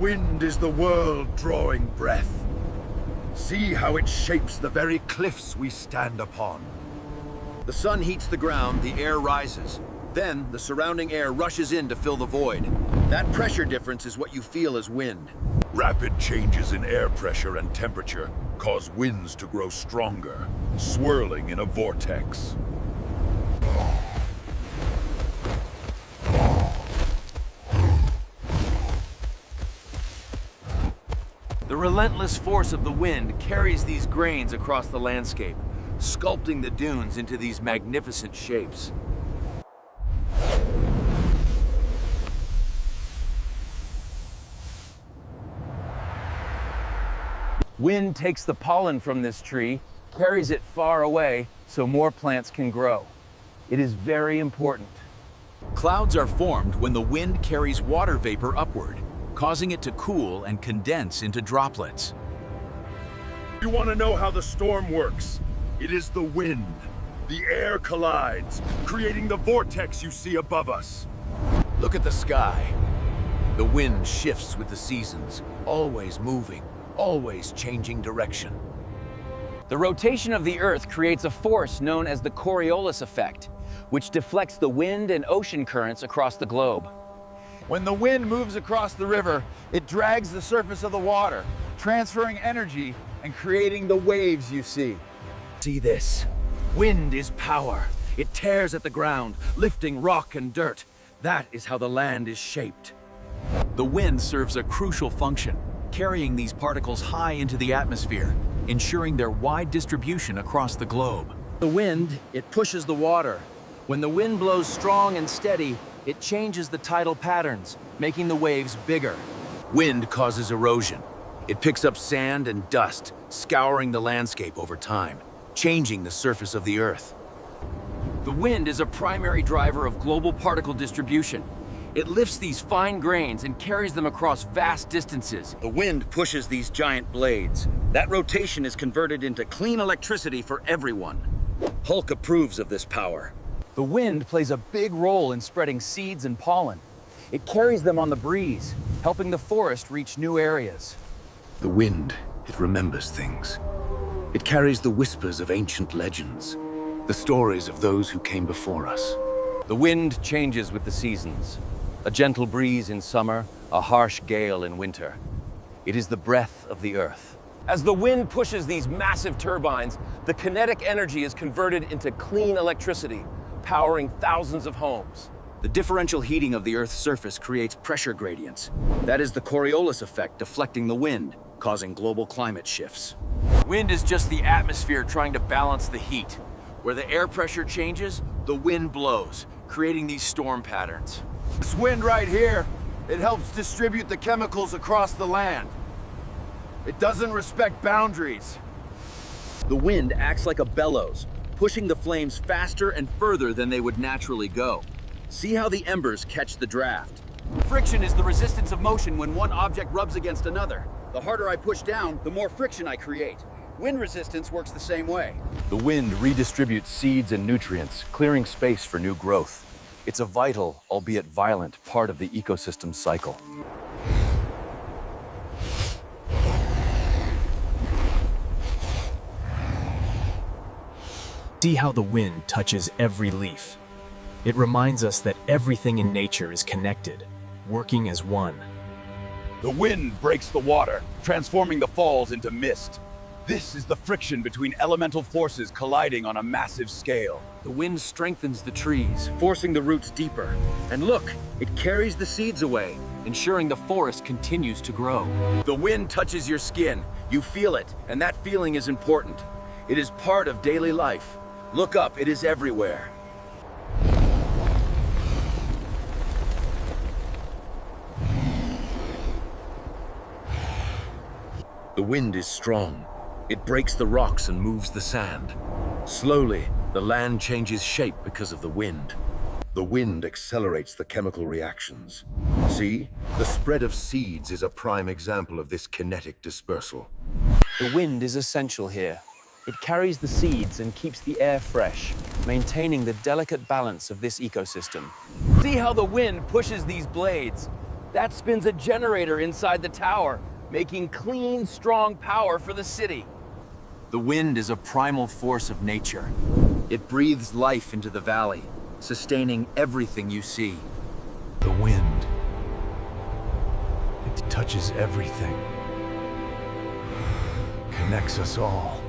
wind is the world drawing breath. See how it shapes the very cliffs we stand upon. The sun heats the ground, the air rises. Then, the surrounding air rushes in to fill the void. That pressure difference is what you feel as wind. Rapid changes in air pressure and temperature cause winds to grow stronger, swirling in a vortex. The relentless force of the wind carries these grains across the landscape, sculpting the dunes into these magnificent shapes. Wind takes the pollen from this tree, carries it far away so more plants can grow. It is very important. Clouds are formed when the wind carries water vapor upward, causing it to cool and condense into droplets. You want to know how the storm works? It is the wind. The air collides, creating the vortex you see above us. Look at the sky. The wind shifts with the seasons, always moving, always changing direction. The rotation of the Earth creates a force known as the Coriolis effect, which deflects the wind and ocean currents across the globe. When the wind moves across the river, it drags the surface of the water, transferring energy and creating the waves you see. See this? Wind is power. It tears at the ground, lifting rock and dirt. That is how the land is shaped. The wind serves a crucial function, carrying these particles high into the atmosphere, ensuring their wide distribution across the globe. The wind, it pushes the water. When the wind blows strong and steady, it changes the tidal patterns, making the waves bigger. Wind causes erosion. It picks up sand and dust, scouring the landscape over time, changing the surface of the Earth. The wind is a primary driver of global particle distribution. It lifts these fine grains and carries them across vast distances. The wind pushes these giant blades. That rotation is converted into clean electricity for everyone. Hulk approves of this power. The wind plays a big role in spreading seeds and pollen. It carries them on the breeze, helping the forest reach new areas. The wind, it remembers things. It carries the whispers of ancient legends, the stories of those who came before us. The wind changes with the seasons. A gentle breeze in summer, a harsh gale in winter. It is the breath of the Earth. As the wind pushes these massive turbines, the kinetic energy is converted into clean electricity, powering thousands of homes. The differential heating of the Earth's surface creates pressure gradients. That is the Coriolis effect deflecting the wind, causing global climate shifts. Wind is just the atmosphere trying to balance the heat. Where the air pressure changes, the wind blows, creating these storm patterns. This wind right here, it helps distribute the chemicals across the land. It doesn't respect boundaries. The wind acts like a bellows, pushing the flames faster and further than they would naturally go. See how the embers catch the draft. Friction is the resistance of motion when one object rubs against another. The harder I push down, the more friction I create. Wind resistance works the same way. The wind redistributes seeds and nutrients, clearing space for new growth. It's a vital, albeit violent, part of the ecosystem cycle. See how the wind touches every leaf. It reminds us that everything in nature is connected, working as one. The wind breaks the water, transforming the falls into mist. This is the friction between elemental forces colliding on a massive scale. The wind strengthens the trees, forcing the roots deeper. And look, it carries the seeds away, ensuring the forest continues to grow. The wind touches your skin. You feel it, and that feeling is important. It is part of daily life. Look up, it is everywhere. The wind is strong. It breaks the rocks and moves the sand. Slowly, the land changes shape because of the wind. The wind accelerates the chemical reactions. See? The spread of seeds is a prime example of this kinetic dispersal. The wind is essential here. It carries the seeds and keeps the air fresh, maintaining the delicate balance of this ecosystem. See how the wind pushes these blades? That spins a generator inside the tower, making clean, strong power for the city. The wind is a primal force of nature. It breathes life into the valley, sustaining everything you see. The wind. It touches everything. Connects us all.